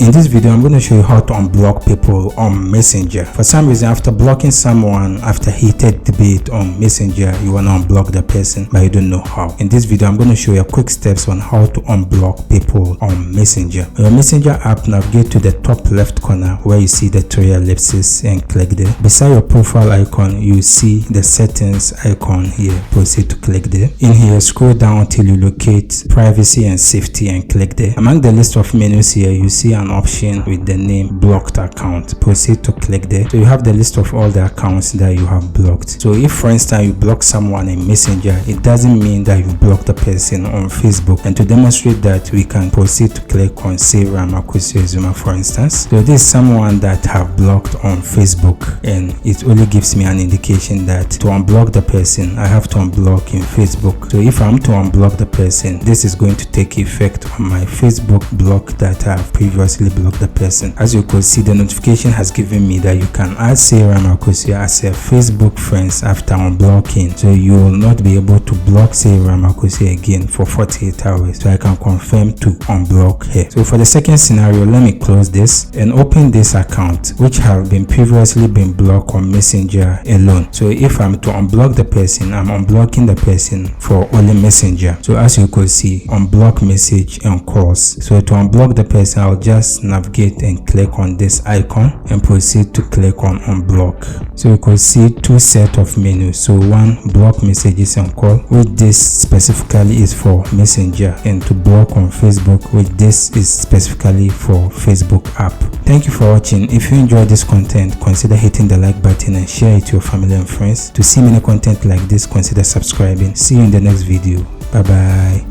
In this video, I'm going to show you how to unblock people on Messenger. For some reason, after blocking someone, after heated debate on Messenger, you want to unblock the person, but you don't know how. In this video, I'm going to show you quick steps on how to unblock people on Messenger. On your Messenger app, navigate to the top left corner where you see the three ellipses and click there. Beside your profile icon, you see the settings icon here. Proceed to click there. In here, scroll down till you locate privacy and safety and click there. Among the list of menus here, you see an option with the name blocked account. Proceed to click there. So you have the list of all the accounts that you have blocked. So if for instance you block someone in Messenger, it doesn't mean that you blocked the person on Facebook. And to demonstrate that, we can proceed to click on Save Ramakosi Zuma, for instance. So this is someone that have blocked on Facebook, and it only gives me an indication that to unblock the person, I have to unblock in Facebook. So if I'm to unblock the person, this is going to take effect on my Facebook block that I have previously blocked the person. As you can see, the notification has given me that you can add Sarah Makosi as a Facebook friends after unblocking, so you will not be able to block Sarah Makosi again for 48 hours. So I can confirm to unblock her. So for the second scenario, let me close this and open this account which have been previously been blocked on Messenger alone. So if I'm to unblock the person, I'm unblocking the person for only Messenger. So as you can see, unblock message and calls. So to unblock the person, I'll just navigate and click on this icon and proceed to click on unblock. So you can see two set of menus. So one, block messages and call, which this specifically is for Messenger, and to block on Facebook, which this is specifically for Facebook app. Thank you for watching. If you enjoyed this content, consider hitting the like button and share it to your family and friends. To see many content like this, consider subscribing. See you in the next video. Bye bye.